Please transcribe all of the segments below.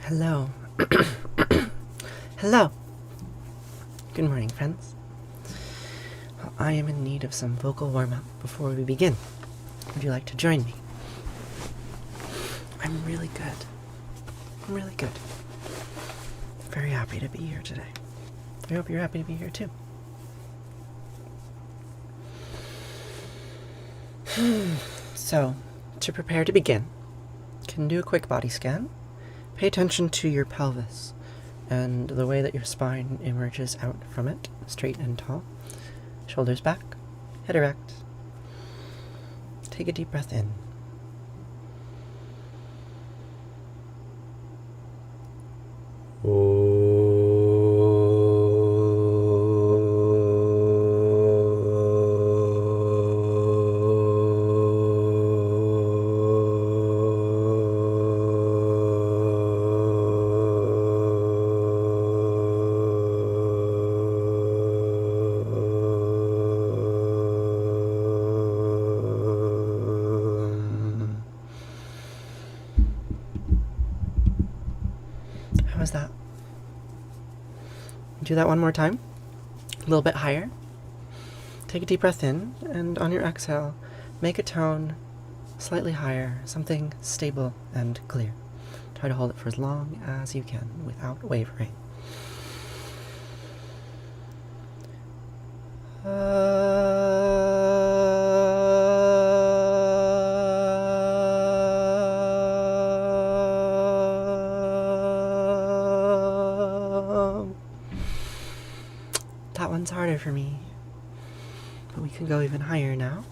Hello. Hello. Good morning, friends. Well, I am in need of some vocal warm-up before we begin. Would you like to join me? I'm really good. I'm really good. Very happy to be here today. I hope you're happy to be here too. So, to prepare to begin, you can do a quick body scan. Pay attention to your pelvis and the way that your spine emerges out from it, straight and tall. Shoulders back, head erect. Take a deep breath in. How was that? Do that one more time. A little bit higher. Take a deep breath in, and on your exhale, make a tone slightly higher, something stable and clear. Try to hold it for as long as you can without wavering. That one's harder for me, but we can go even higher now.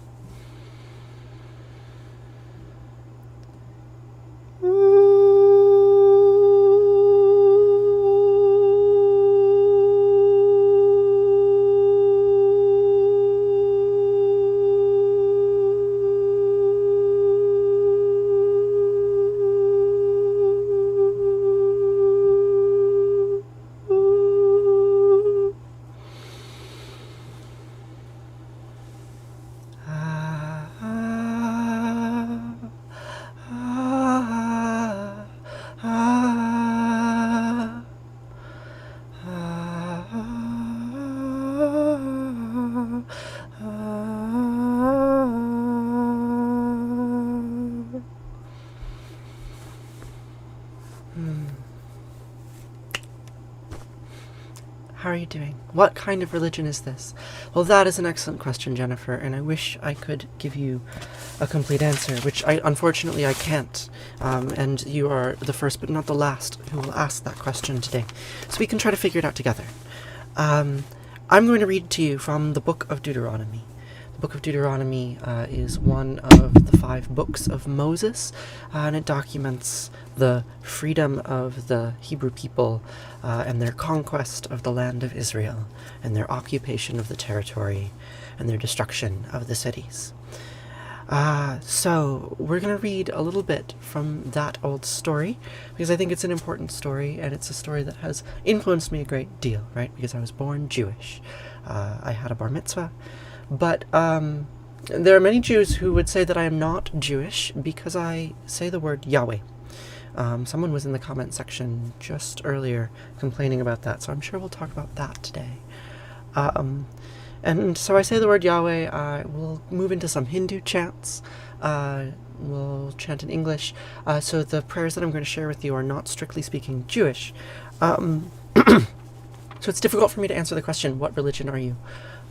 How are you doing? What kind of religion is this? Well, that is an excellent question, Jennifer, and I wish I could give you a complete answer, which unfortunately I can't. And you are the first but not the last who will ask that question today. So we can try to figure it out together. I'm going to read to you from the Book of Deuteronomy. The Book of Deuteronomy is one of the 5 books of Moses, and it documents the freedom of the Hebrew people and their conquest of the land of Israel, and their occupation of the territory, and their destruction of the cities. So we're going to read a little bit from that old story, because I think it's an important story, and it's a story that has influenced me a great deal, right? Because I was born Jewish. I had a bar mitzvah. But there are many Jews who would say that I am not Jewish because I say the word Yahweh. Someone was in the comment section just earlier complaining about that, so I'm sure we'll talk about that today. And so I say the word Yahweh. We'll move into some Hindu chants. We'll chant in English. So the prayers that I'm going to share with you are not strictly speaking Jewish. So it's difficult for me to answer the question, what religion are you?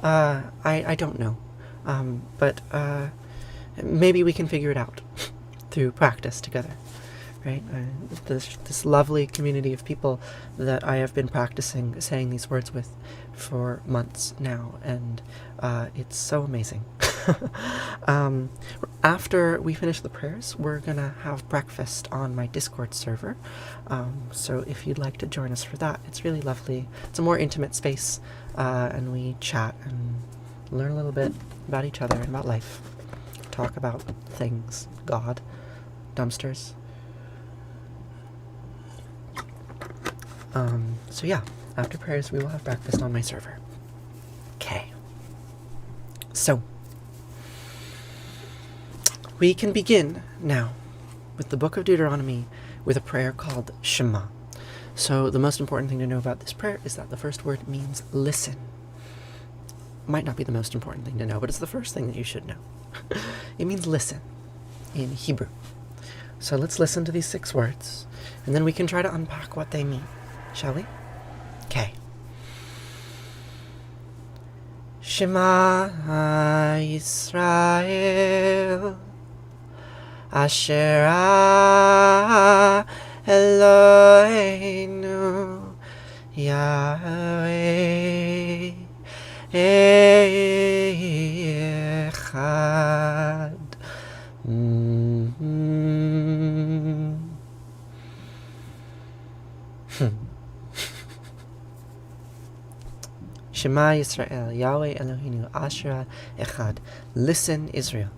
I don't know, but maybe we can figure it out through practice together, right? This lovely community of people that I have been practicing saying these words with for months now, and it's so amazing. After we finish the prayers, we're gonna have breakfast on my Discord server, so if you'd like to join us for that, it's really lovely. It's a more intimate space, and we chat and learn a little bit about each other and about life. Talk about things, God, dumpsters. So yeah, after prayers, we will have breakfast on my server. Okay. So, we can begin now with the book of Deuteronomy with a prayer called Shema. So the most important thing to know about this prayer is that the first word means listen. Might not be the most important thing to know, but it's the first thing that you should know. It means listen in Hebrew. So let's listen to these 6 words, and then we can try to unpack what they mean. Shall we? Okay. Shema Yisrael Asher Eloheinu Yahweh Echad. Shema Yisrael, Yahweh Eloheinu, Asher Echad. Listen, Israel.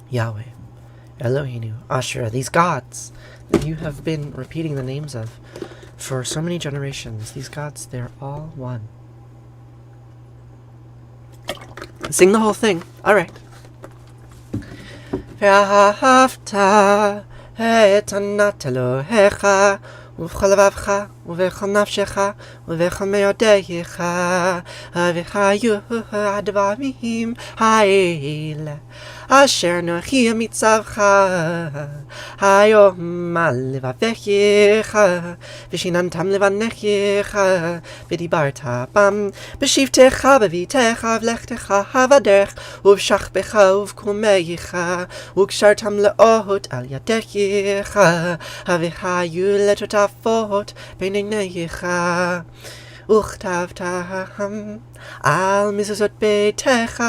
Yahweh, Eloheinu, Asherah, these gods that you have been repeating the names of for so many generations, these gods, they're all one. Sing the whole thing. All right. Ve'ahavta et anat Elohecha ובכל לבבך, ובכל נפשך, ובכל מאודייך, והיו הדברים האלה, אשר אנוכי מצווך היום על לבביך, ושיננתם לבניך, ודיברת בם, בשבתך, בביתך, ובלכתך, בדרך, ובשכבך, ובקומך, וקשרתם לאות על ידיך, והיו לטוטפות בין עיניך, וכתבתם על מזוזות ביתך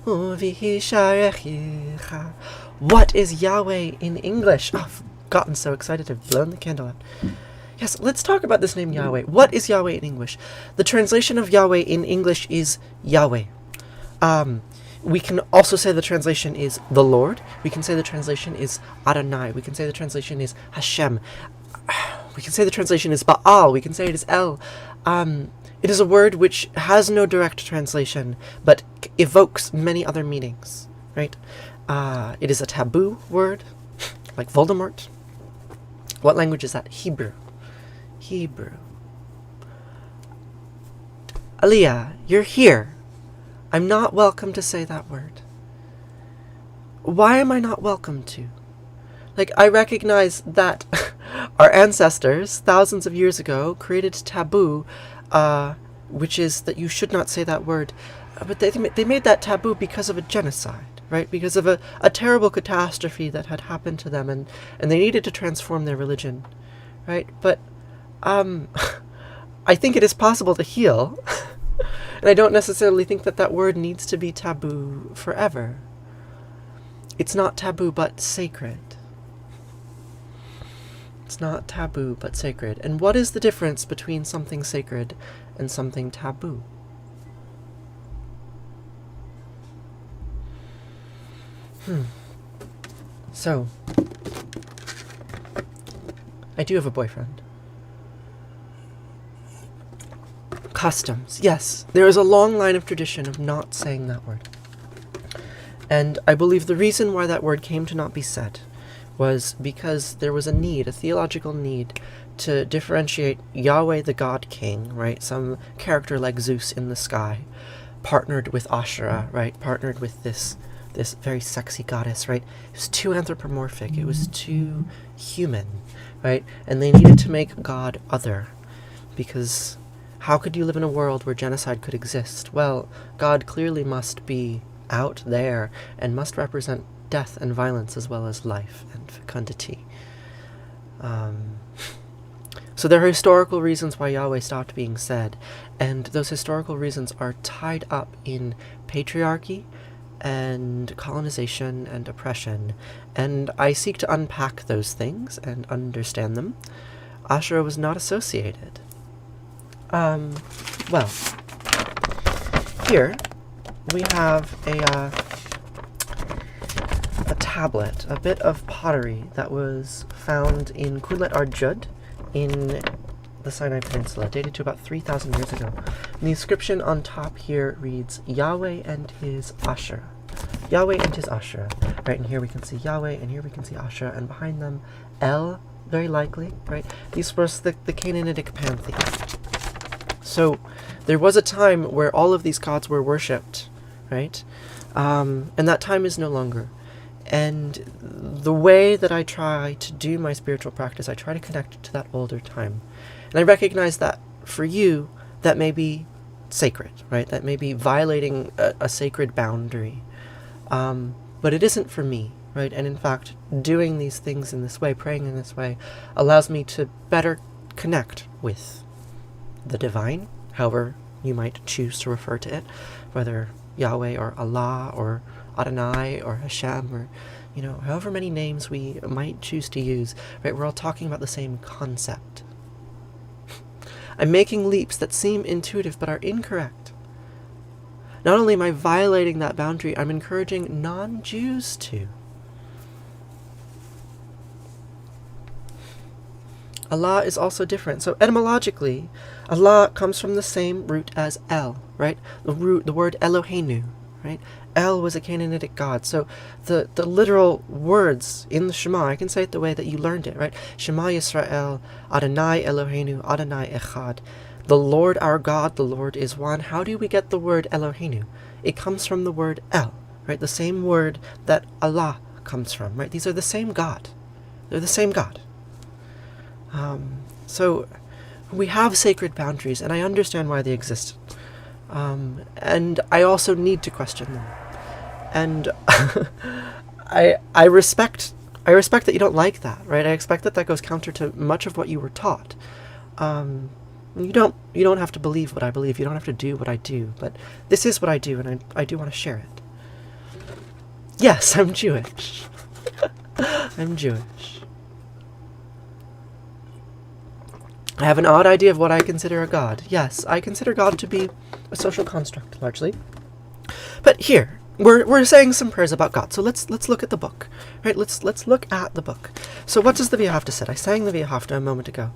ובשעריך. What is Yahweh in English? Oh, I've gotten so excited I've blown the candle out. Yes, let's talk about this name Yahweh. What is Yahweh in English? The translation of Yahweh in English is Yahweh. We can also say the translation is the Lord. We can say the translation is Adonai. We can say the translation is Hashem. We can say the translation is Baal. We can say it is El. It is a word which has no direct translation, but evokes many other meanings, right? It is a taboo word, like Voldemort. What language is that? Hebrew. Hebrew. Aliyah, you're here. I'm not welcome to say that word. Why am I not welcome to? Like, I recognize that our ancestors, thousands of years ago, created taboo, which is that you should not say that word. But they made that taboo because of a genocide, right? Because of a terrible catastrophe that had happened to them, and they needed to transform their religion, right? But I think it is possible to heal, and I don't necessarily think that that word needs to be taboo forever. It's not taboo, but sacred. It's not taboo, but sacred. And what is the difference between something sacred and something taboo? So, I do have a boyfriend. Customs. Yes, there is a long line of tradition of not saying that word. And I believe the reason why that word came to not be said was because there was a need, a theological need, to differentiate Yahweh the God King, right? Some character like Zeus in the sky, partnered with Asherah, right? Partnered with this very sexy goddess, right? It was too anthropomorphic. It was too human, right? And they needed to make God other, because how could you live in a world where genocide could exist? Well, God clearly must be out there and must represent death and violence as well as life and fecundity. So there are historical reasons why Yahweh stopped being said, and those historical reasons are tied up in patriarchy and colonization and oppression, and I seek to unpack those things and understand them. Asherah was not associated. Well, here we have a tablet, a bit of pottery that was found in Kulet Arjud in the Sinai Peninsula, dated to about 3,000 years ago. And the inscription on top here reads, Yahweh and his Asherah. Yahweh and his Asherah. Right, and here we can see Yahweh, and here we can see Asherah, and behind them, El, very likely, right? These were the Canaanitic pantheon. So, there was a time where all of these gods were worshipped, right? And that time is no longer. And the way that I try to do my spiritual practice, I try to connect to that older time. And I recognize that for you, that may be sacred, right? That may be violating a sacred boundary. But it isn't for me, right? And in fact, doing these things in this way, praying in this way, allows me to better connect with the divine, however you might choose to refer to it, whether Yahweh or Allah or Adonai or Hashem or, however many names we might choose to use, right? We're all talking about the same concept. I'm making leaps that seem intuitive but are incorrect. Not only am I violating that boundary, I'm encouraging non-Jews to. Allah is also different. So etymologically, Allah comes from the same root as El, right? The word Eloheinu, right? El was a Canaanitic god. So the literal words in the Shema, I can say it the way that you learned it, right? Shema Yisrael, Adonai Eloheinu, Adonai Echad. The Lord our God, the Lord is one. How do we get the word Eloheinu? It comes from the word El, right? The same word that Allah comes from, right? These are the same God. They're the same God. So we have sacred boundaries, and I understand why they exist. And I also need to question them. And I respect that you don't like that, right? I expect that goes counter to much of what you were taught. You don't have to believe what I believe. You don't have to do what I do. But this is what I do, and I do want to share it. Yes, I'm Jewish. I'm Jewish. I have an odd idea of what I consider a god. Yes, I consider God to be a social construct, largely. But here, we're saying some prayers about God. So let's look at the book, right? Let's look at the book. So what does the V'ahavta say? I sang the V'ahavta a moment ago.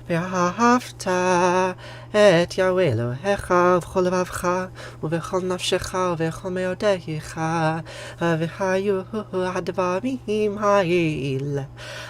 V'ahavta et Yahweh Elohecha v'chol levavcha u'v'chol nafshecha u'v'chol me'odecha v'hayu hadvarim ha'il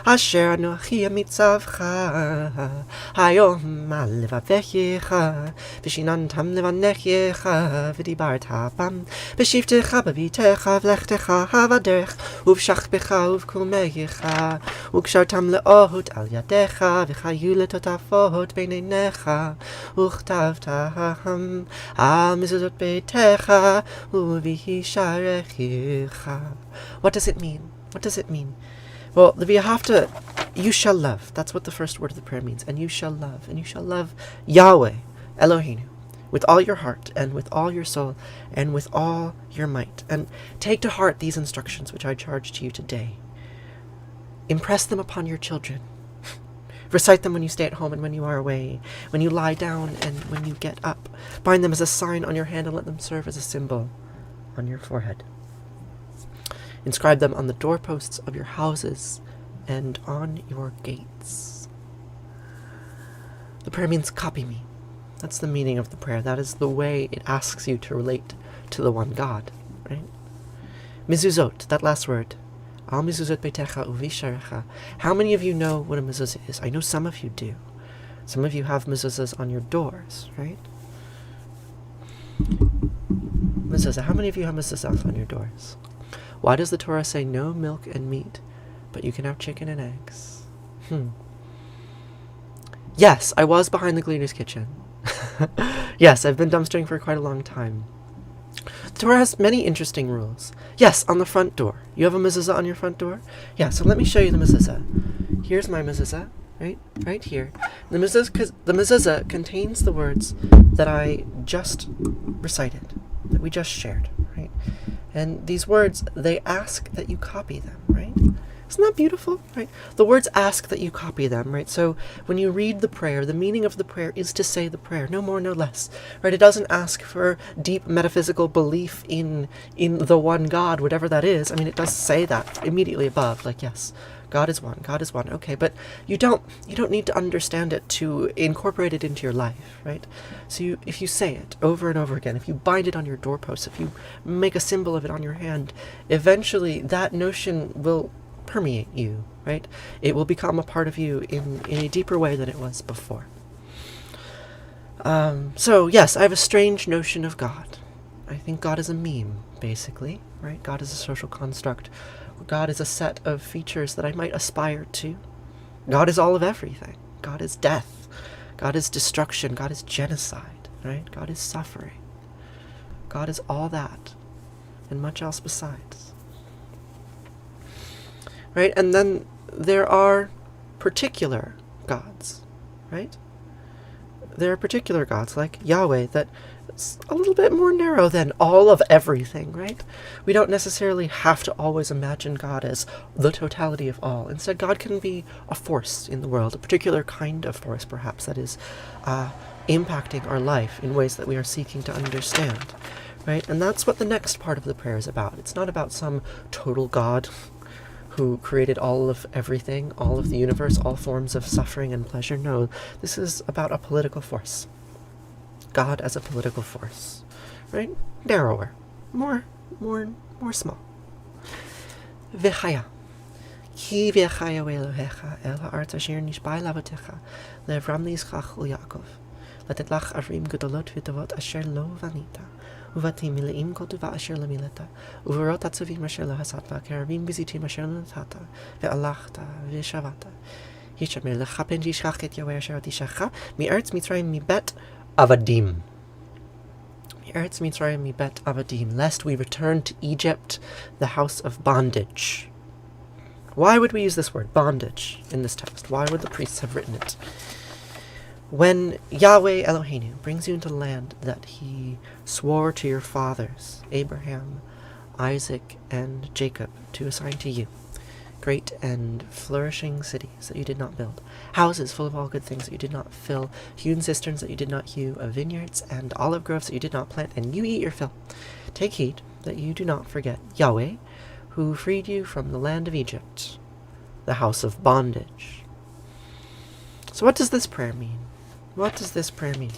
asher anochi mitzavcha hayom al levavecha v'shinantam levanechecha v'dibarta bam v'shivtecha b'vitecha v'lechtecha havaderech uv'shachbecha uv'kulmeyecha ug'shartam le'ohut al yadecha v'chayu letotafot b'neinecha uchtavtaham al mizuzot beitecha uv'hisharechicha. What does it mean? What does it mean? Well, the V'ahavta, you shall love. That's what the first word of the prayer means. And you shall love. And you shall love Yahweh, Eloheinu, with all your heart, and with all your soul, and with all your might. And take to heart these instructions which I charge to you today. Impress them upon your children. Recite them when you stay at home and when you are away, when you lie down and when you get up. Bind them as a sign on your hand and let them serve as a symbol on your forehead. Inscribe them on the doorposts of your houses and on your gates. The prayer means copy me. That's the meaning of the prayer. That is the way it asks you to relate to the one God, right? Mizuzot, that last word. Al mizuzot beitecha uvisharecha. How many of you know what a mezuzah is? I know some of you do. Some of you have mezuzahs on your doors, right? Mezuzah. How many of you have mezuzahs on your doors? Why does the Torah say no milk and meat, but you can have chicken and eggs? Yes, I was behind the Gleaner's Kitchen. Yes, I've been dumpstering for quite a long time. The Torah has many interesting rules. Yes, on the front door. You have a mezuzah on your front door? Yeah, so let me show you the mezuzah. Here's my mezuzah, right here. The mezuzah contains the words that I just recited, that we just shared, right? And these words, they ask that you copy them, right? Isn't that beautiful, right? The words ask that you copy them, right? So when you read the prayer, the meaning of the prayer is to say the prayer, no more, no less, right? It doesn't ask for deep metaphysical belief in the one God, whatever that is. I mean, it does say that immediately above, like, yes, God is one. God is one. Okay, but you don't need to understand it to incorporate it into your life, right? So if you say it over and over again, if you bind it on your doorpost, if you make a symbol of it on your hand, eventually that notion will permeate you, right? It will become a part of you in a deeper way than it was before. So yes, I have a strange notion of God. I think God is a meme, basically, right? God is a social construct. God is a set of features that I might aspire to. God is all of everything. God is death. God is destruction. God is genocide, right? God is suffering. God is all that, and much else besides. Right? And then there are particular gods, right? There are particular gods like Yahweh that's a little bit more narrow than all of everything, right? We don't necessarily have to always imagine God as the totality of all. Instead, God can be a force in the world, a particular kind of force, perhaps, that is impacting our life in ways that we are seeking to understand, right? And that's what the next part of the prayer is about. It's not about some total God who created all of everything, all of the universe, all forms of suffering and pleasure. No, this is about a political force. God as a political force, right? Narrower, more small. V'chaya, ki v'chaya ve'elohecha el ha'aretz asher nishba lavatecha le'avram li'yitzchak u'Yaakov letet lach avrim gedolot v'tovot asher lo vanita uvatim mileim kol tuva asher lo mileta uverot atzuvim asher lo hasata ke'arvim bizitim asher lo natata ve'alachta ve'shavata hishamer lecha pen yishchach et Yahweh asher tishacha mi'eretz Mitzrayim mibet Avadim. Eretz Mitzrayim mibet Avadim, lest we return to Egypt, the house of bondage. Why would we use this word, bondage, in this text? Why would the priests have written it? When Yahweh Eloheinu brings you into the land that he swore to your fathers, Abraham, Isaac, and Jacob, to assign to you, great and flourishing cities that you did not build, houses full of all good things that you did not fill, hewn cisterns that you did not hew, vineyards and olive groves that you did not plant, and you eat your fill. Take heed that you do not forget Yahweh, who freed you from the land of Egypt, the house of bondage. So what does this prayer mean? What does this prayer mean?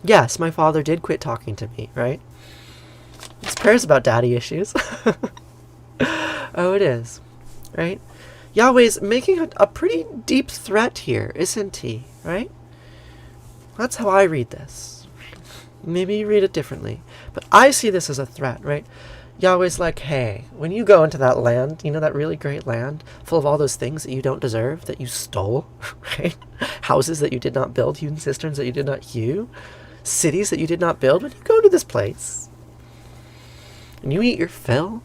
Yes, my father did quit talking to me, right? This prayer's about daddy issues. Oh, it is, right? Yahweh's making a pretty deep threat here, isn't he, right? That's how I read this. Maybe you read it differently, but I see this as a threat, right? Yahweh's like, hey, when you go into that land, you know, that really great land full of all those things that you don't deserve, that you stole, right? Houses that you did not build, hewn cisterns that you did not hew, cities that you did not build. When you go to this place and you eat your fill,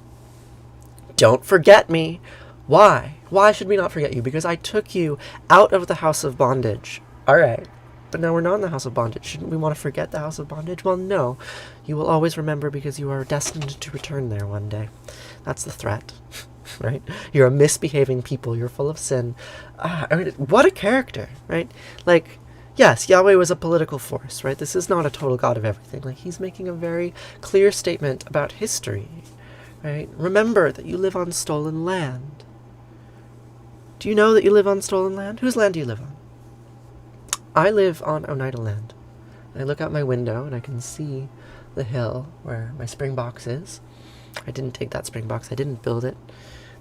don't forget me. Why? Why should we not forget you? Because I took you out of the house of bondage. All right. But now we're not in the house of bondage. Shouldn't we want to forget the house of bondage? Well, no. You will always remember because you are destined to return there one day. That's the threat, right? You're a misbehaving people. You're full of sin. I mean, what a character, right? Like, yes, Yahweh was a political force, right? This is not a total God of everything. Like, he's making a very clear statement about history. Right? Remember that you live on stolen land. Do you know that you live on stolen land? Whose land do you live on? I live on Oneida land. I look out my window and I can see the hill where my spring box is. I didn't take that spring box. I didn't build it.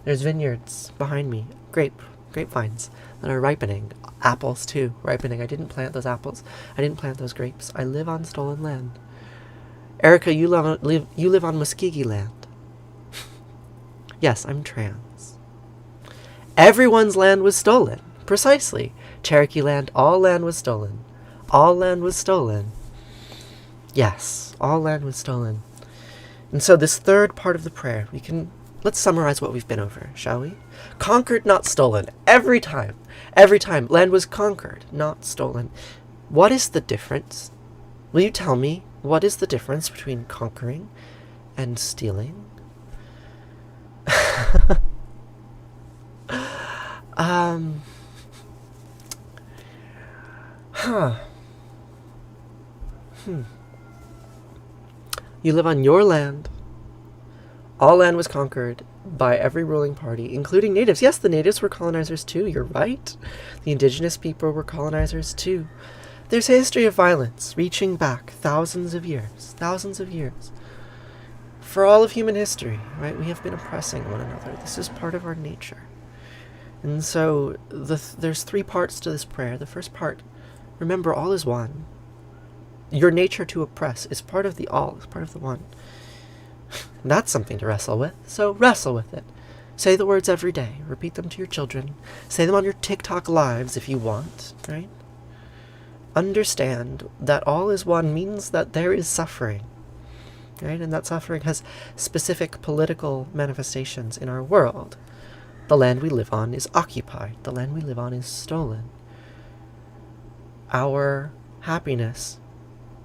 There's vineyards behind me. Grapevines that are ripening. Apples too, ripening. I didn't plant those apples. I didn't plant those grapes. I live on stolen land. Erica, you live on Muskegee land. Yes, I'm trans. Everyone's land was stolen. Precisely. Cherokee land, all land was stolen. All land was stolen. Yes, all land was stolen. And so this third part of the prayer, let's summarize what we've been over, shall we? Conquered, not stolen. Every time, land was conquered, not stolen. What is the difference? Will you tell me what is the difference between conquering and stealing? You live on your land. All land was conquered by every ruling party, including natives. Yes, the natives were colonizers too, you're right. The indigenous people were colonizers too. There's a history of violence reaching back thousands of years. For all of human history, right? We have been oppressing one another. This is part of our nature. And so there's 3 parts to this prayer. The first part, remember, all is one. Your nature to oppress is part of the all, is part of the one. That's something to wrestle with, so wrestle with it. Say the words every day. Repeat them to your children. Say them on your TikTok lives if you want, right? Understand that all is one means that there is suffering, right? And that suffering has specific political manifestations in our world. The land we live on is occupied. The land we live on is stolen. Our happiness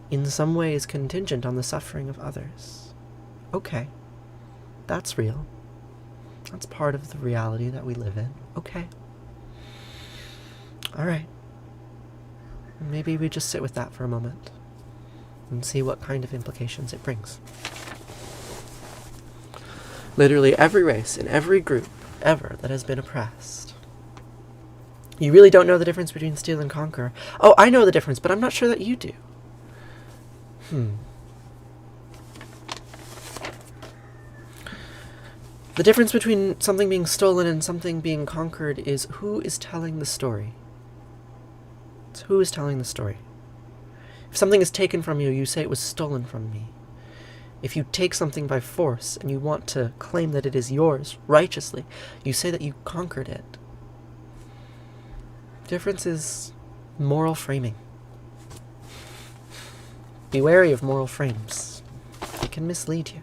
in some way is contingent on the suffering of others. Okay, that's real. That's part of the reality that we live in. Okay. All right. Maybe we just sit with that for a moment and see what kind of implications it brings. Literally every race and every group ever that has been oppressed. You really don't know the difference between steal and conquer. Oh, I know the difference, but I'm not sure that you do. The difference between something being stolen and something being conquered is who is telling the story. It's who is telling the story. If something is taken from you, you say it was stolen from me. If you take something by force and you want to claim that it is yours righteously, you say that you conquered it. The difference is moral framing. Be wary of moral frames. It can mislead you.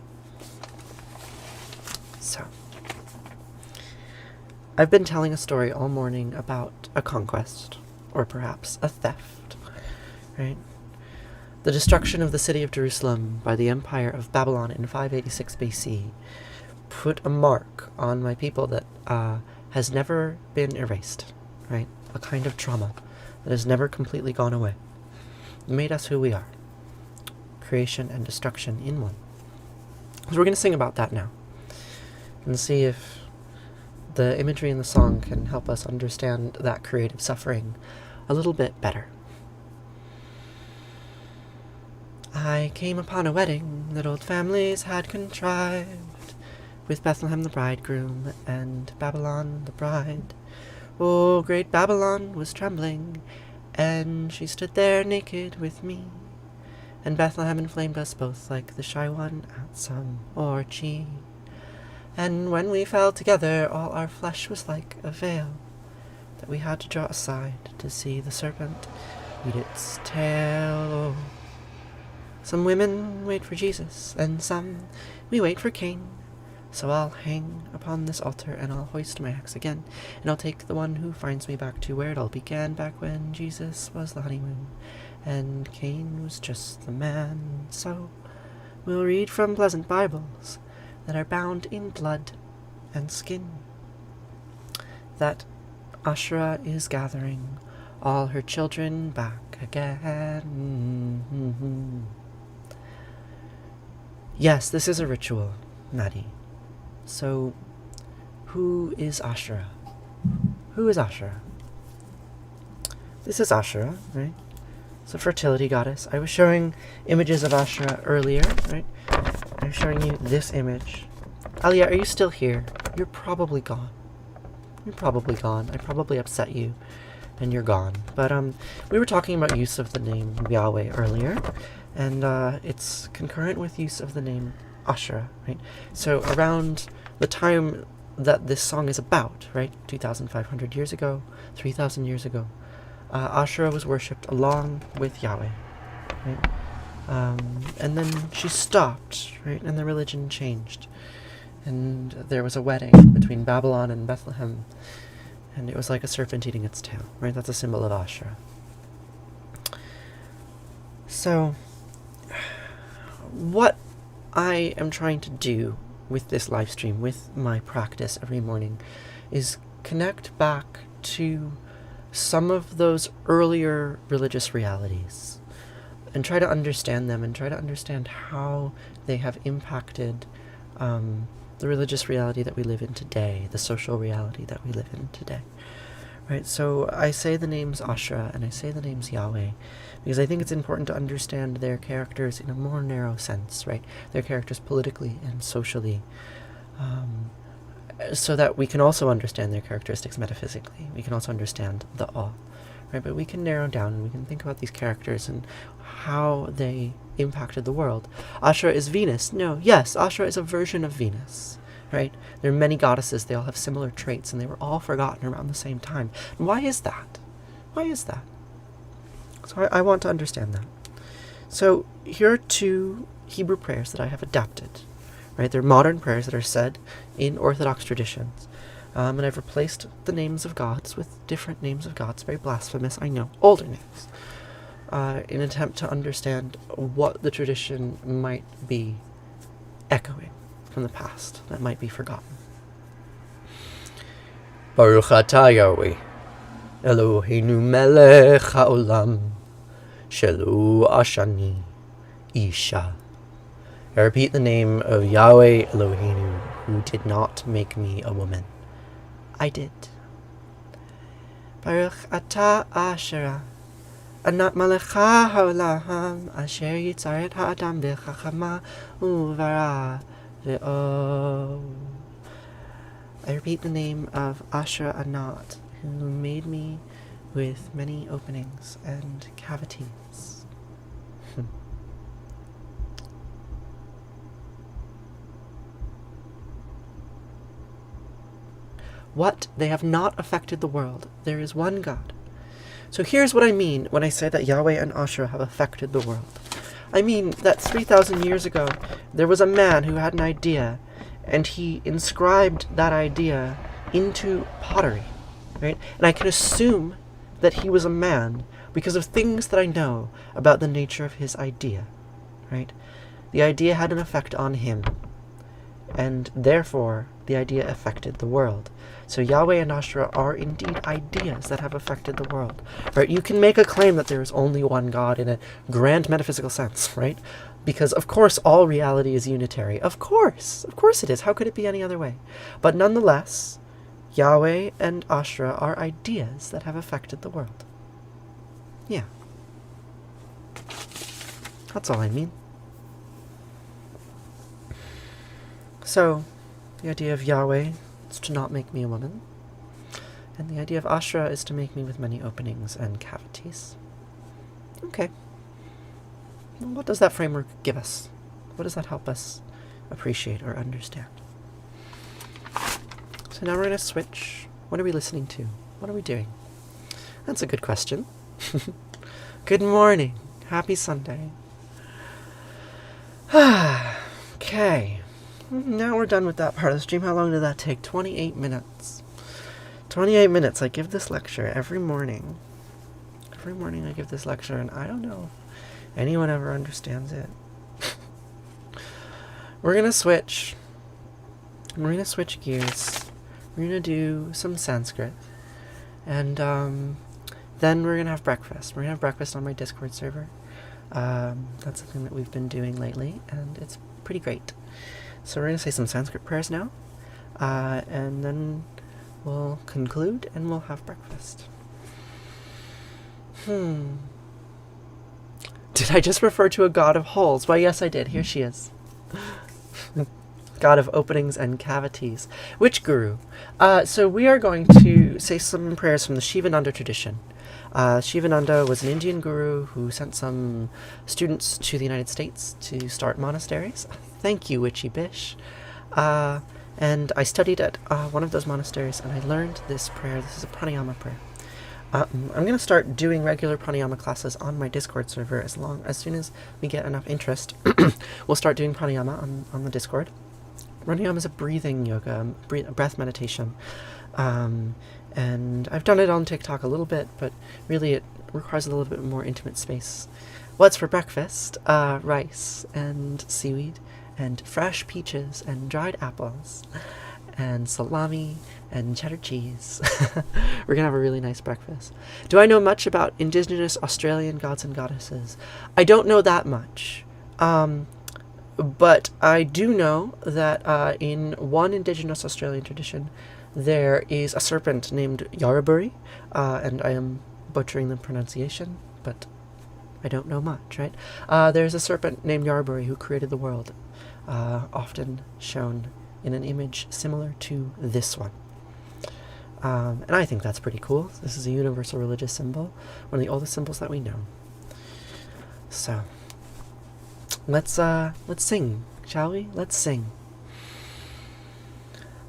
So, I've been telling a story all morning about a conquest, or perhaps a theft, right? The destruction of the city of Jerusalem by the Empire of Babylon in 586 BC put a mark on my people that has never been erased, right? A kind of trauma that has never completely gone away. It made us who we are. Creation and destruction in one. So we're going to sing about that now and see if the imagery in the song can help us understand that creative suffering a little bit better. I came upon a wedding that old families had contrived, with Bethlehem the bridegroom and Babylon the bride. Oh, great Babylon was trembling, and she stood there naked with me, and Bethlehem inflamed us both like the shy one at some orgy. And when we fell together, all our flesh was like a veil that we had to draw aside to see the serpent eat its tail. Oh. Some women wait for Jesus, and some we wait for Cain. So I'll hang upon this altar, and I'll hoist my axe again, and I'll take the one who finds me back to where it all began, back when Jesus was the honeymoon, and Cain was just the man. So we'll read from pleasant Bibles that are bound in blood and skin, that Asherah is gathering all her children back again. Yes, this is a ritual, Maddie. So, who is Asherah? Who is Asherah? This is Asherah, right? It's a fertility goddess. I was showing images of Asherah earlier, right? I'm showing you this image. Alia, are you still here? You're probably gone. I probably upset you, and you're gone. But we were talking about use of the name Yahweh earlier, and it's concurrent with use of the name Asherah, right? So around the time that this song is about, right, 2,500 years ago, 3,000 years ago, Asherah was worshipped along with Yahweh, right? And then she stopped, right, and the religion changed. And there was a wedding between Babylon and Bethlehem, and it was like a serpent eating its tail, right? That's a symbol of Asherah. So, what I am trying to do with this live stream, with my practice every morning, is connect back to some of those earlier religious realities and try to understand them and try to understand how they have impacted the religious reality that we live in today, the social reality that we live in today. Right, so I say the names Ashra and I say the names Yahweh because I think it's important to understand their characters in a more narrow sense, right? Their characters politically and socially, so that we can also understand their characteristics metaphysically. We can also understand the all, right? But we can narrow down and we can think about these characters and how they impacted the world. Ashra is Venus. No, yes, Ashra is a version of Venus. Right? There are many goddesses, they all have similar traits, and they were all forgotten around the same time. And why is that? Why is that? So I want to understand that. So here are 2 Hebrew prayers that I have adapted. Right? They're modern prayers that are said in Orthodox traditions. And I've replaced the names of gods with different names of gods, very blasphemous, I know, older names, in an attempt to understand what the tradition might be echoing from the past that might be forgotten. Baruch atah Yahweh, Eloheinu melech haolam, shelo ashani isha. I repeat the name of Yahweh Eloheinu, who did not make me a woman. I did. Baruch atah Asherah, Anat malecha haolam, asher yitzaret ha'adam b'chachama uvara. I repeat the name of Ashra Anat, who made me with many openings and cavities. What? They have not affected the world. There is one God. So here's what I mean when I say that Yahweh and Ashra have affected the world. I mean that 3,000 years ago, there was a man who had an idea, and he inscribed that idea into pottery, right? And I can assume that he was a man because of things that I know about the nature of his idea, right? The idea had an effect on him, and therefore the idea affected the world. So Yahweh and Ashra are indeed ideas that have affected the world. Right? You can make a claim that there is only one God in a grand metaphysical sense, right? Because of course all reality is unitary. Of course it is. How could it be any other way? But nonetheless, Yahweh and Ashra are ideas that have affected the world. Yeah. That's all I mean. So, the idea of Yahweh is to not make me a woman, and the idea of Ashra is to make me with many openings and cavities. Okay. Well, what does that framework give us? What does that help us appreciate or understand? So now we're going to switch. What are we listening to? What are we doing? That's a good question. Good morning. Happy Sunday. Okay. Now we're done with that part of the stream. How long did that take? 28 minutes. 28 minutes. I give this lecture every morning. Every morning I give this lecture, and I don't know if anyone ever understands it. We're going to switch. We're going to switch gears. We're going to do some Sanskrit. And then we're going to have breakfast. We're going to have breakfast on my Discord server. That's something that we've been doing lately, and it's pretty great. So we're going to say some Sanskrit prayers now, and then we'll conclude and we'll have breakfast. Did I just refer to a god of holes? Why, yes I did. Here she is. God of openings and cavities. Which guru? So we are going to say some prayers from the Shivananda tradition. Shivananda was an Indian guru who sent some students to the United States to start monasteries. Thank you, Witchy Bish. And I studied at one of those monasteries, and I learned this prayer. This is a pranayama prayer. I'm going to start doing regular pranayama classes on my Discord server as soon as we get enough interest. We'll start doing pranayama on the Discord. Pranayama is a breathing yoga, breath meditation. And I've done it on TikTok a little bit, but really it requires a little bit more intimate space. What's for breakfast? Rice and seaweed and fresh peaches and dried apples and salami and cheddar cheese. We're going to have a really nice breakfast. Do I know much about indigenous Australian gods and goddesses? I don't know that much. But I do know that in one Indigenous Australian tradition, there is a serpent named Yarraburi, and I am butchering the pronunciation, but I don't know much, right? There's a serpent named Yarraburi who created the world, often shown in an image similar to this one. And I think that's pretty cool. This is a universal religious symbol, one of the oldest symbols that we know. So, let's sing, shall we? Let's sing.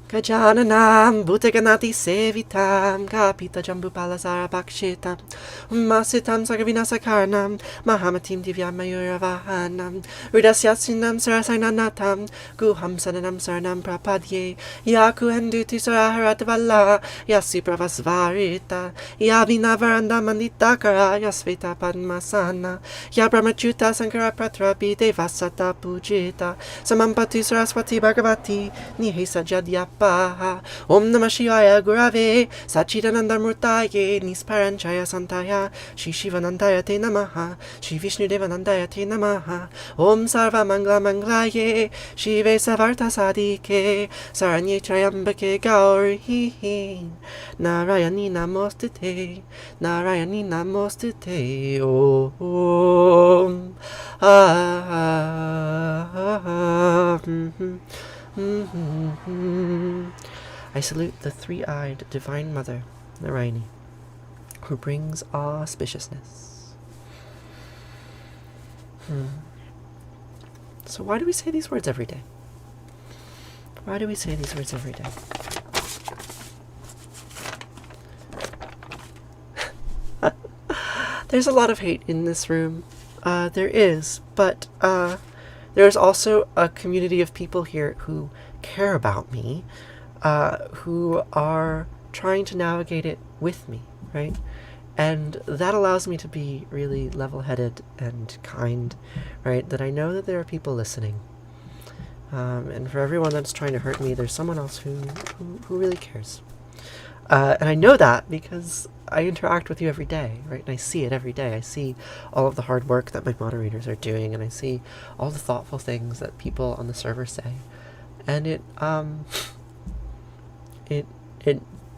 Gajananam Bhuteganati Sevitam Kapita Jambupala Bhakshitam Masitam Sagavinasakarnam Mahamatim Divyam Mayuravahanam Ridasyasinam Sarasainanatam Guham Sadanam Saranam Prapadye Yaku Henduti Saraharatvala Yasi Pravasvarita Yavinavaranda Manditakara Yasveta Padmasana Yabramachuta Sankara Pratrapi Devasata Pujita Samampati Saraswati Bhagavati Nihesa Jadyapa Om Namah Shivaya Gurave Sachidananda Murtaye Nisparanchaya Santaya Shri Shivanandaya Te Namaha Shri Vishnu Devanandaya Te Namaha Om Sarva Mangla Manglaye Shive Savarta Sadike Saranye Trayambake Gauri Narayani Namostite Narayani Namostite Om I salute the three-eyed Divine Mother, Narayani, who brings auspiciousness. So why do we say these words every day? Why do we say these words every day? There's a lot of hate in this room. There is, but there's also a community of people here who care about me, who are trying to navigate it with me, right? And that allows me to be really level-headed and kind, right? That I know that there are people listening. And for everyone that's trying to hurt me, there's someone else who really cares. And I know that because I interact with you every day, right? And I see it every day. I see all of the hard work that my moderators are doing, and I see all the thoughtful things that people on the server say. And it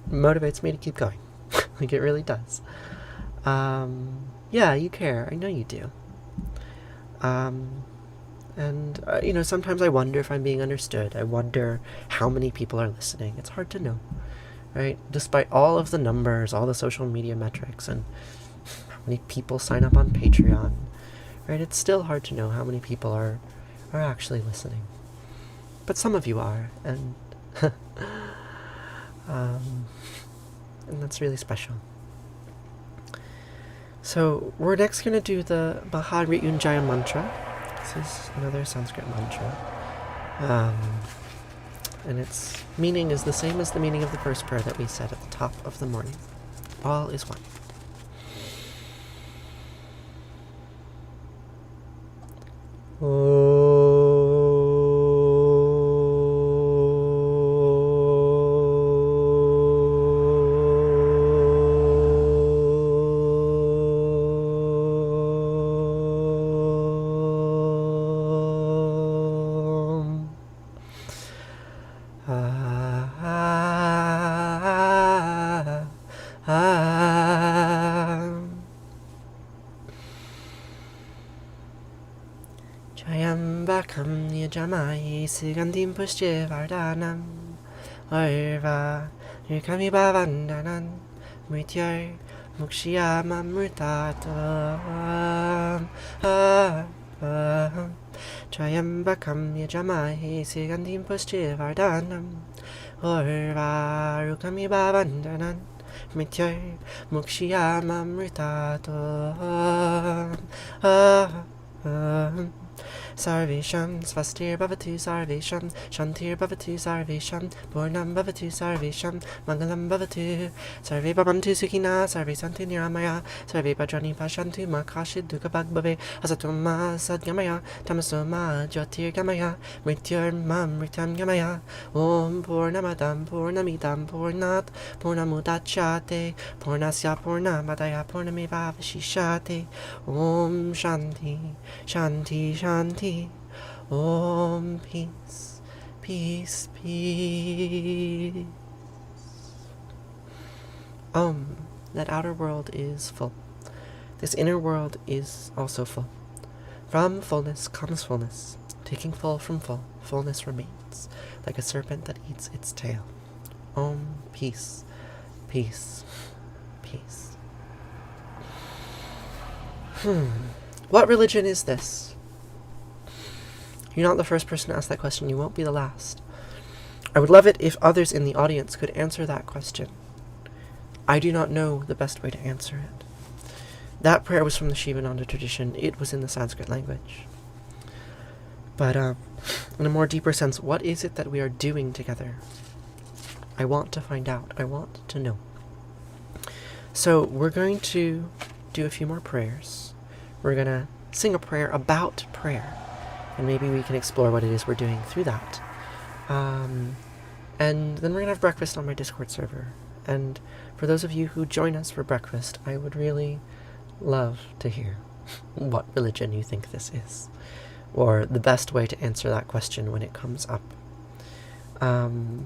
motivates me to keep going. Like, it really does. Yeah, you care. I know you do. And sometimes I wonder if I'm being understood. I wonder how many people are listening. It's hard to know, right? Despite all of the numbers, all the social media metrics, and how many people sign up on Patreon, right? It's still hard to know how many people are actually listening. But some of you are, and and that's really special. So we're next going to do the Mahamrityunjaya mantra. This is another Sanskrit mantra. And its meaning is the same as the meaning of the first prayer that we said at the top of the morning. All is one. Jayambakam yajamaye sigandim pushye vardhanam Arva nirkami bhavandanan Mrityar mukshiyamam mrtatam Jayambakam yajamaye sigandim pushye vardhanam Arva nirkami bhavandanan Mrityar mukshiyamam mrtatam Sarvesham Svastir Bhavatu Sarvesham Shantir Bhavatu Sarvesham Purnam Bhavatu Sarvesham Mangalam Bhavatu Sarve Bhavantu Sukhina Sarve Santu Niramaya Sarve Bhadrani Pashantu Makashid Dukabhag Bhave Asatoma Sadgamaya Tamasoma Jyotir Gamaya Mrityur Mamritam Gamaya Om Purnamadam Purnamidam Purnat Purnamudachate Purnasya Purnamadaya Purnameva Vashishate Om Shanti Shanti Shanti Om, peace, peace, peace. Om, that outer world is full. This inner world is also full. From fullness comes fullness. Taking full from full, fullness remains, like a serpent that eats its tail. Om, peace, peace, peace. What religion is this? You're not the first person to ask that question. You won't be the last. I would love it if others in the audience could answer that question. I do not know the best way to answer it. That prayer was from the Shivananda tradition. It was in the Sanskrit language. But in a more deeper sense, what is it that we are doing together? I want to find out. I want to know. So we're going to do a few more prayers. We're going to sing a prayer about prayer. And maybe we can explore what it is we're doing through that. And then we're going to have breakfast on my Discord server. And for those of you who join us for breakfast, I would really love to hear what religion you think this is, or the best way to answer that question when it comes up.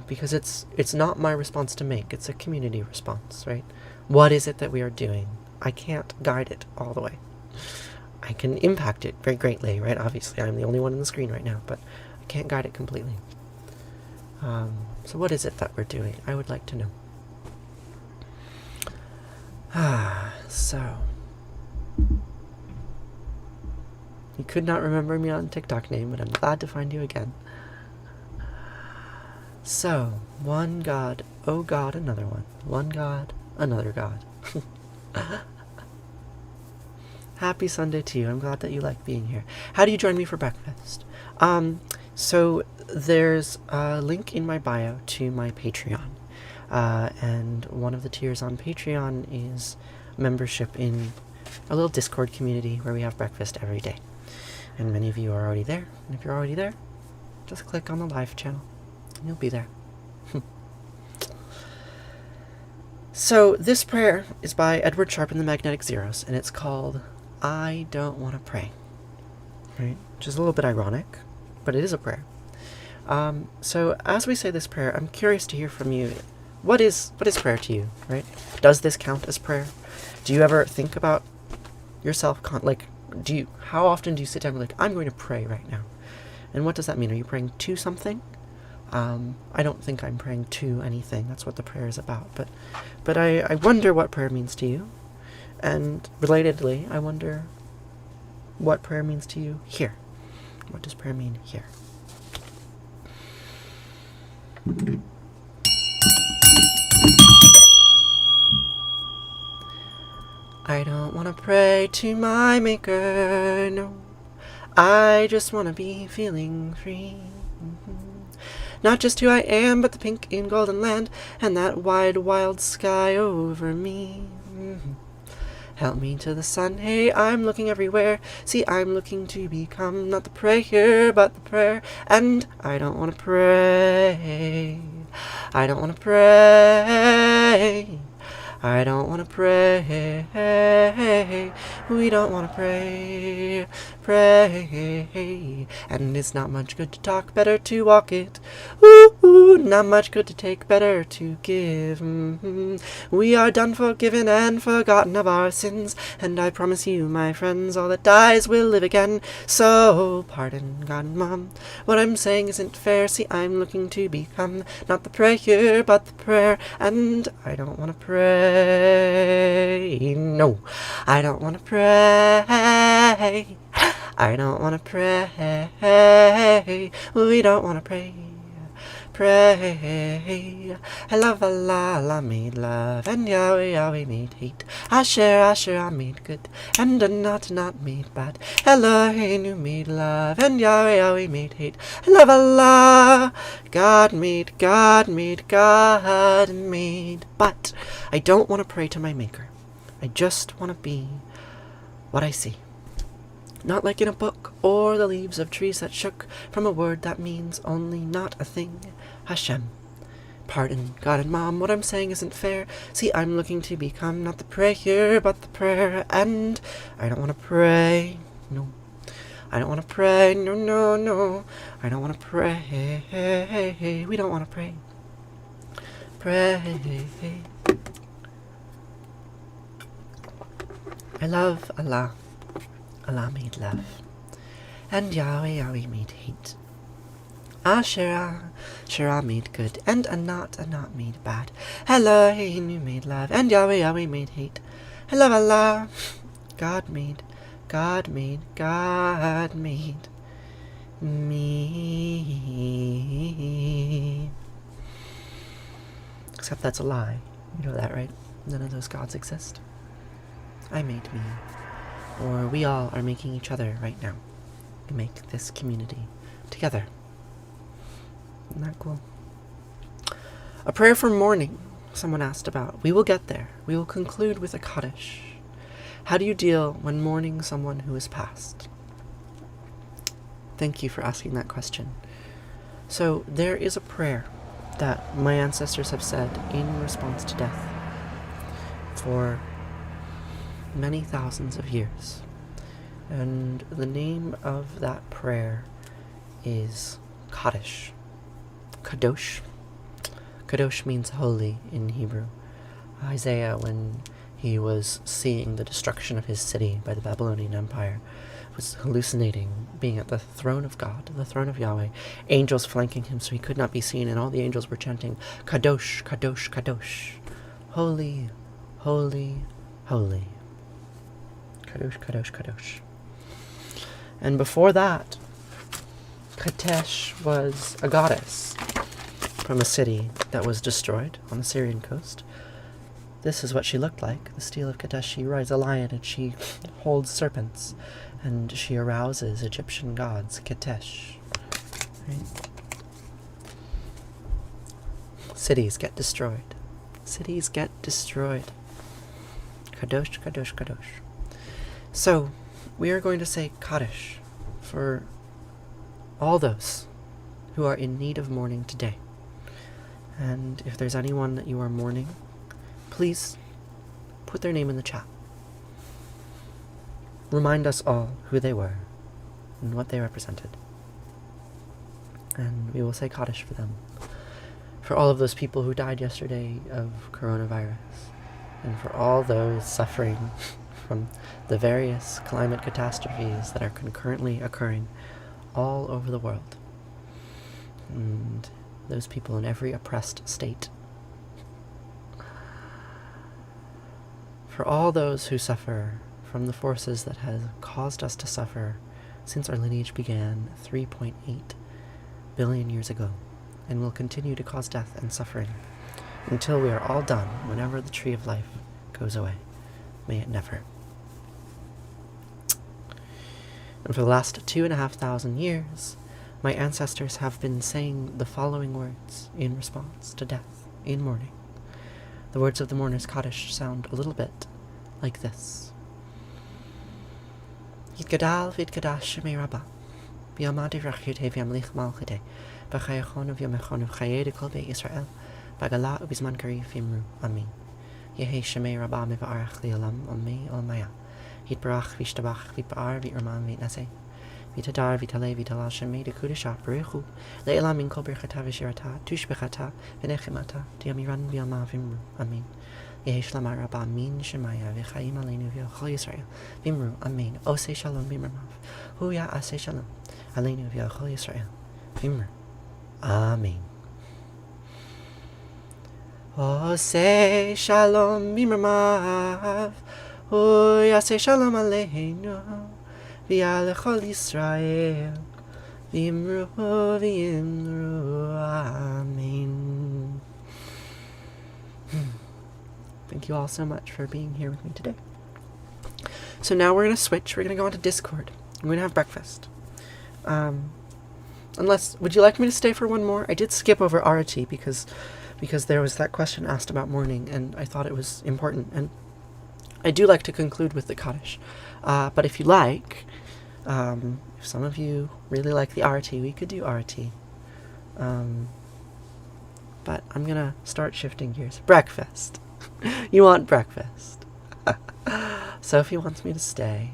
Because it's not my response to make, it's a community response, right? What is it that we are doing? I can't guide it all the way. I can impact it very greatly, right? Obviously, I'm the only one on the screen right now, but I can't guide it completely. So what is it that we're doing? I would like to know. So you could not remember me on TikTok name, but I'm glad to find you again. So, one God, oh God, another one. One God, another God. Happy Sunday to you. I'm glad that you like being here. How do you join me for breakfast? So there's a link in my bio to my Patreon. And one of the tiers on Patreon is membership in a little Discord community where we have breakfast every day. And many of you are already there. And if you're already there, just click on the live channel and you'll be there. So this prayer is by Edward Sharpe and the Magnetic Zeros, and it's called I Don't Want to Pray. Right? Which is a little bit ironic, but it is a prayer. So as we say this prayer, I'm curious to hear from you. What is prayer to you, right? Does this count as prayer? Do you ever think about yourself, how often do you sit down and be like, I'm going to pray right now? And what does that mean? Are you praying to something? I don't think I'm praying to anything. That's what the prayer is about. But I wonder what prayer means to you. And relatedly, I wonder what prayer means to you here. What does prayer mean here? I don't want to pray to my maker, no. I just want to be feeling free. Not just who I am, but the pink and golden land, and that wide, wild sky over me. Help me to the sun, hey, I'm looking everywhere. See, I'm looking to become not the prayer, but the prayer. And I don't want to pray. I don't want to pray. I don't want to pray. We don't want to pray. Pray. And it's not much good to talk, better to walk it. Ooh, not much good to take, better to give. We are done forgiven and forgotten of our sins. And I promise you, my friends, all that dies will live again. So, pardon, God and Mom, what I'm saying isn't fair. See, I'm looking to become not the prayer, but the prayer. And I don't want to pray. No, I don't want to pray. I don't want to pray. We don't want to pray. Pray. I love Allah, Allah made love, and Yahweh, Yahweh made hate. Asher, Asher, I made good, and not made bad. Elohim made love, and Yahweh, Yahweh made hate. I love Allah. God made, God made, God made. But I don't want to pray to my maker. I just want to be what I see. Not like in a book, or the leaves of trees that shook from a word that means only not a thing. Hashem. Pardon, God and Mom, what I'm saying isn't fair. See, I'm looking to become not the prayer, but the prayer. And I don't want to pray. No. I don't want to pray. No, no, no. I don't want to pray. We don't want to pray. Pray. I love Allah. Allah made love. And Yahweh made hate. Shara made good, and Anat made bad. Elohim made love, and Yahweh made hate. I love Allah. God made me. Except that's a lie. You know that, right? None of those gods exist. I made me. Or we all are making each other right now. We make this community together. Isn't that cool? A prayer for mourning, someone asked about. We will get there. We will conclude with a Kaddish. How do you deal when mourning someone who has passed? Thank you for asking that question. So there is a prayer that my ancestors have said in response to death for many thousands of years. And the name of that prayer is Kaddish. Kadosh. Kadosh means holy in Hebrew. Isaiah, when he was seeing the destruction of his city by the Babylonian Empire, was hallucinating being at the throne of God, the throne of Yahweh, angels flanking him so he could not be seen, and all the angels were chanting, Kadosh, Kadosh, Kadosh. Holy, holy, holy. Kadosh, Kadosh, Kadosh. And before that, Katesh was a goddess from a city that was destroyed on the Syrian coast. This is what she looked like. The stele of Katesh. She rides a lion and she holds serpents, and she arouses Egyptian gods, Katesh. Right? Cities get destroyed. Cities get destroyed. Kadosh, Kadosh, Kadosh. So, we are going to say Kaddish for all those who are in need of mourning today. And if there's anyone that you are mourning, please put their name in the chat. Remind us all who they were and what they represented. And we will say Kaddish for them. For all of those people who died yesterday of coronavirus. And for all those suffering from the various climate catastrophes that are concurrently occurring all over the world. And those people in every oppressed state. For all those who suffer from the forces that have caused us to suffer since our lineage began 3.8 billion years ago, and will continue to cause death and suffering until we are all done, whenever the tree of life goes away. May it never. And for the last 2,500 years, my ancestors have been saying the following words in response to death, in mourning. The words of the mourner's Kaddish sound a little bit like this. Yitgadal v'yitgadash shemei Rabbah, v'yamadi rachute v'yamlich malchite, v'chayachonu v'yamechonu v'chayei dekol beit Yisrael, b'gala u'bizman karif v'yimru, amin. Yehi shemei Rabbah miva'arach li'olam, amei olamaya. Yitbarach v'yishtabach v'yitba'ar v'yirman v'yitnaseh. Vitadar, Vitale, Vitala, Shemei, Dekudisha, Berechu, Le'elam min kol birchata v'shirata, Tushbechata, V'nechimata, Diamiran v'yama v'imru, Amen. Yehi shlama rabba min shemaya, V'chaim aleinu v'yochol Yisrael, V'imru, Amen. Osei shalom v'imramav, Huya asei shalom, aleinu v'yochol Yisrael, V'imru, Amen. Osei shalom v'imramav, Huya asei shalom aleinu, V'ya lechol Yisrael, v'imru, amen. Thank you all so much for being here with me today. So now we're going to switch. We're going to go on to Discord. I'm going to have breakfast. Unless, would you like me to stay for one more? I did skip over Arati because there was that question asked about mourning, and I thought it was important. And I do like to conclude with the Kaddish. But if you like, if some of you really like the Arati, we could do Arati. But I'm going to start shifting gears. Breakfast. You want breakfast. Sophie wants me to stay.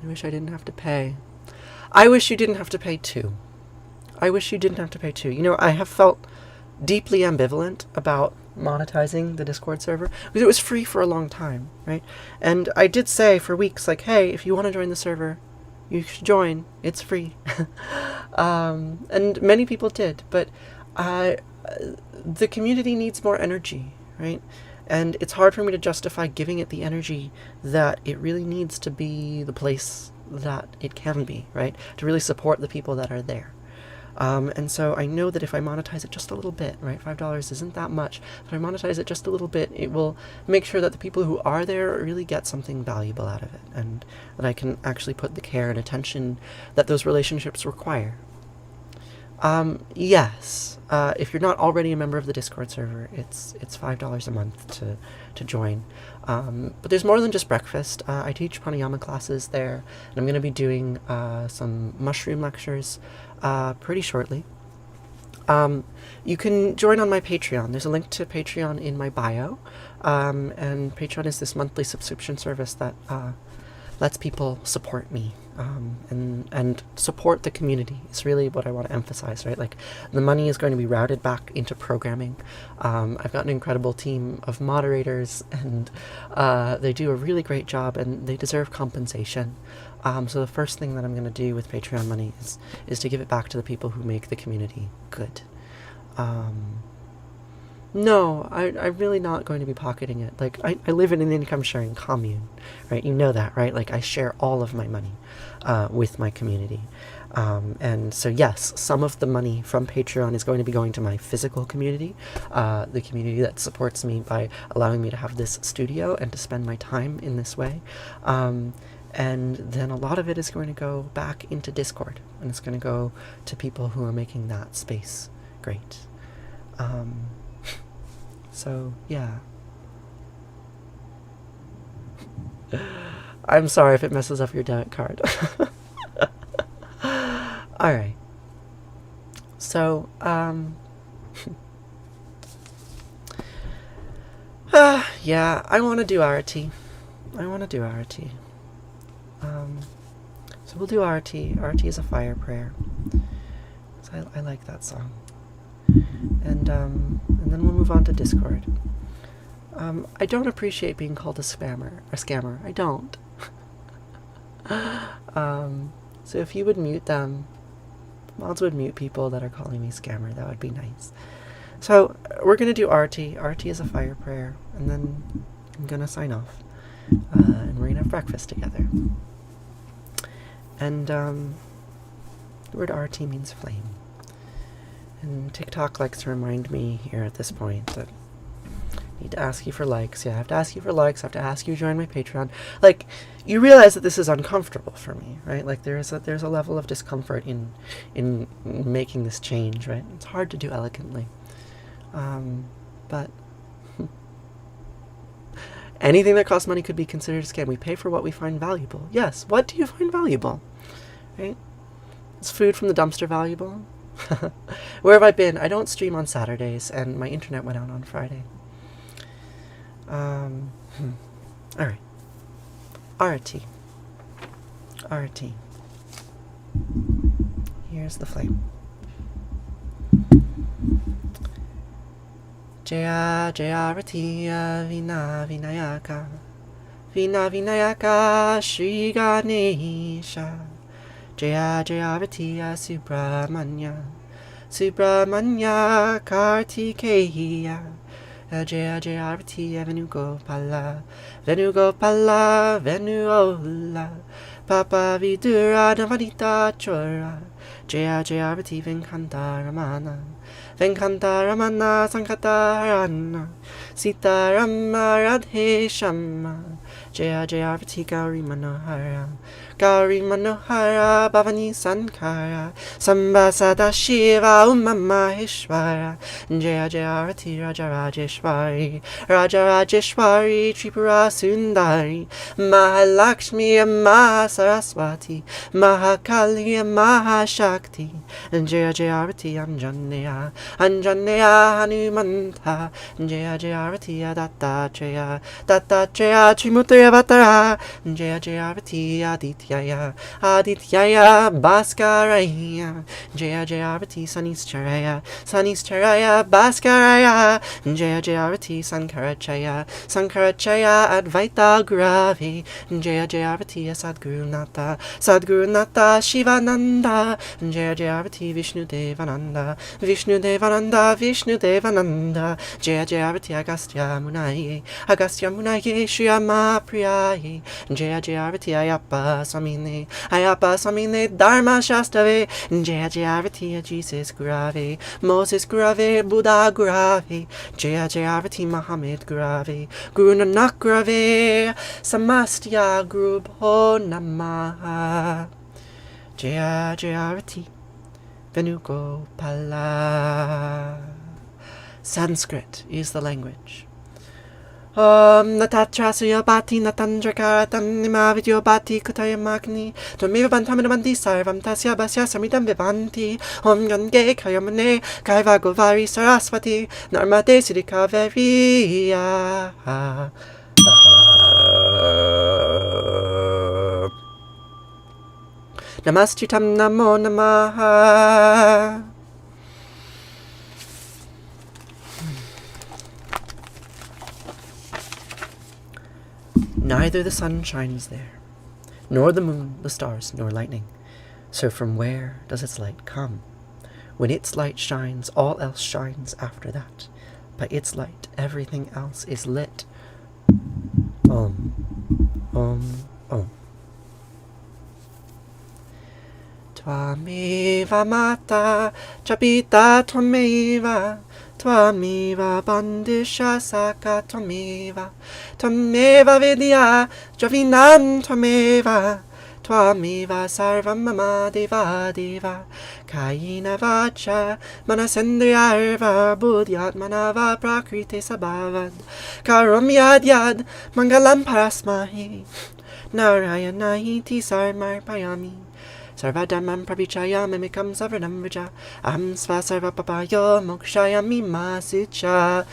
I wish I didn't have to pay. I wish you didn't have to pay too. I wish you didn't have to pay too. You know, I have felt deeply ambivalent about monetizing the Discord server because it was free for a long time, right? And I did say for weeks, like, hey, if you want to join the server, you should join. It's free. And many people did, but the community needs more energy, right? And it's hard for me to justify giving it the energy that it really needs to be the place that it can be, right? To really support the people that are there. And so I know that if I monetize it just a little bit, right, $5 isn't that much. If I monetize it just a little bit, it will make sure that the people who are there really get something valuable out of it, and that I can actually put the care and attention that those relationships require. Yes, if you're not already a member of the Discord server, it's $5 a month to join. But there's more than just breakfast. I teach pranayama classes there, and I'm going to be doing some mushroom lectures pretty shortly. You can join on my Patreon. There's a link to Patreon in my bio, and Patreon is this monthly subscription service that lets people support me, and support the community is really what I want to emphasize, right? Like, the money is going to be routed back into programming. I've got an incredible team of moderators, and they do a really great job, and they deserve compensation. So the first thing that I'm going to do with Patreon money is to give it back to the people who make the community good. No, I'm really not going to be pocketing it. Like, I live in an income-sharing commune, right? You know that, right? Like, I share all of my money with my community. And so, yes, some of the money from Patreon is going to be going to my physical community, the community that supports me by allowing me to have this studio and to spend my time in this way. And then a lot of it is going to go back into Discord, and it's going to go to people who are making that space great. So, yeah. I'm sorry if it messes up your debit card. Alright. So, yeah, I want to do Arati. So we'll do Arati. Arati is a fire prayer. So I like that song. And then we'll move on to Discord. I don't appreciate being called a scammer. I don't. So if you would mute them, mods would mute people that are calling me scammer. That would be nice. So we're gonna do Arati. Arati is a fire prayer, and then I'm gonna sign off, and we're gonna have breakfast together. And the word Arati means flame. And TikTok likes to remind me here at this point that I need to ask you for likes. Yeah, I have to ask you for likes. I have to ask you to join my Patreon. Like, you realize that this is uncomfortable for me, right? Like, there's a level of discomfort in making this change, right? It's hard to do elegantly. But anything that costs money could be considered a scam. We pay for what we find valuable. Yes, what do you find valuable? Right? Is food from the dumpster valuable? Where have I been? I don't stream on Saturdays, and my internet went out on Friday. Alright. Arati. Here's the flame. Jaya Jaya Ratiya Vina Vinayaka Vina Vinayaka Shri Ganesha Jaya Jaya Ratiya Subramanya Subramanya Kartikeya Jaya Jaya Ratiya Venugopala Venugopala Venuola Papa Vidura Navadita Chora Jaya Jaya Rati Venkantaramana Venkantaramana Sankatarana Sitarama Radhe Shama Jaya Jaya Rati Gauri Manohara Gauri Manohara Bhavani Sankara Sambasada Shiva Maheshwara Jaya Jaya Rati Raja Rajeshwari Raja Rajeshwari Tripura Sundari Mahalakshmi Mahasaraswati Mahakali Mahashakti Jaya Jaya Rati Anjaneya Anjaneya Hanumanta Jaya Jaya Jayarati Dattatreya Trimutriyavatara Jayarati Adityaya Bhaskaraya Jayarati Sanistaraya Bhaskaraya Jayarati Sankarachaya Advaita Gurave Jayarati Sadgurunatha Shivananda Jayarati Vishnudevananda Jayarati Agastya Munaye Shriyama Priyaye Jayarati Ayappa Swamine Dharma Shastave Jayarati Jesus Gurave Moses Gurave Buddha Gurave Jayarati Muhammad Gurave Guru Nanak Gurave Samastya Guru Bho Namaha Jayarati Venugopala. Sanskrit is the language. Natatrasya bhati natandrakaratam nimavidyo bhati kutayamakni Tvameva bantamanabanti sarvam tasya basya samritam vivanti Om Gange Kayamane Kaivagovari Saraswati Narmade Siddhikaveriya Namastitam Namo Namaha. Neither the sun shines there, nor the moon, the stars, nor lightning. So from where does its light come? When its light shines, all else shines after that. By its light, everything else is lit. Om, Om, Om. Tvameva mata chapita tvameva Tvameva bandisha saka tvameva vidya javinam Tvameva sarvam mama deva Kayena vacha manasendriyarva buddhyatmanava prakriti sabhavad Karom yad mangalam parasmahi Narayanahi tisarmarpayami Sarvadamam pravichaya mimikam savranam vrija Aham sva sarvapapayo mokshaya mimasicha.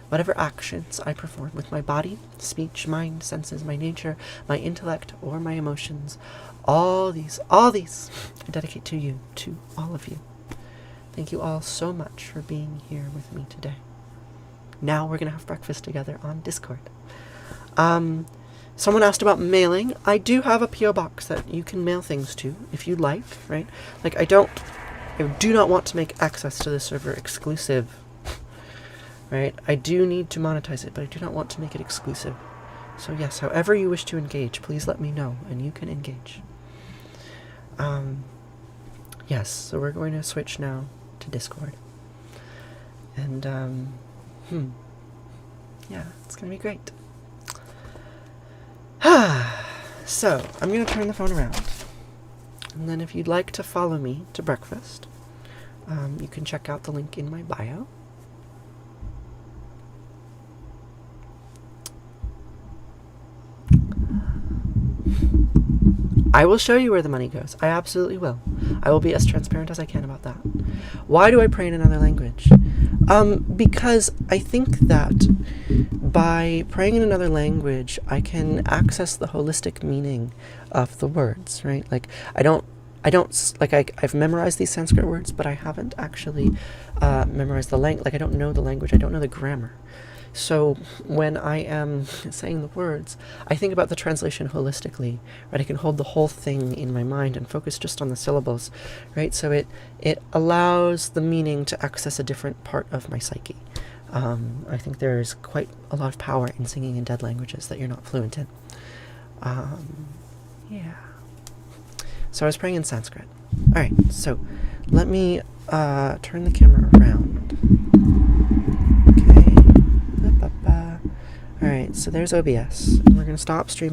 Whatever actions I perform with my body, speech, mind, senses, my nature, my intellect, or my emotions, all these I dedicate to you, to all of you. Thank you all so much for being here with me today. Now we're going to have breakfast together on Discord. Someone asked about mailing. I do have a P.O. box that you can mail things to if you'd like, right? Like, I do not want to make access to the server exclusive, right? I do need to monetize it, but I do not want to make it exclusive. So yes, however you wish to engage, please let me know, and you can engage. Yes, so we're going to switch now to Discord. And, yeah, it's going to be great. So, I'm going to turn the phone around. And then if you'd like to follow me to breakfast, you can check out the link in my bio. I will show you where the money goes. I absolutely will. I will be as transparent as I can about that. Why do I pray in another language? Because I think that by praying in another language, I can access the holistic meaning of the words, right? Like, I've memorized these Sanskrit words, but I haven't actually memorized the language. Like, I don't know the language. I don't know the grammar. So when I am saying the words, I think about the translation holistically, right? I can hold the whole thing in my mind and focus just on the syllables, right? So it allows the meaning to access a different part of my psyche. I think there's quite a lot of power in singing in dead languages that you're not fluent in. Yeah. So I was praying in Sanskrit. All right, so let me turn the camera around. Okay. Alright, so there's OBS. And we're going to stop streaming.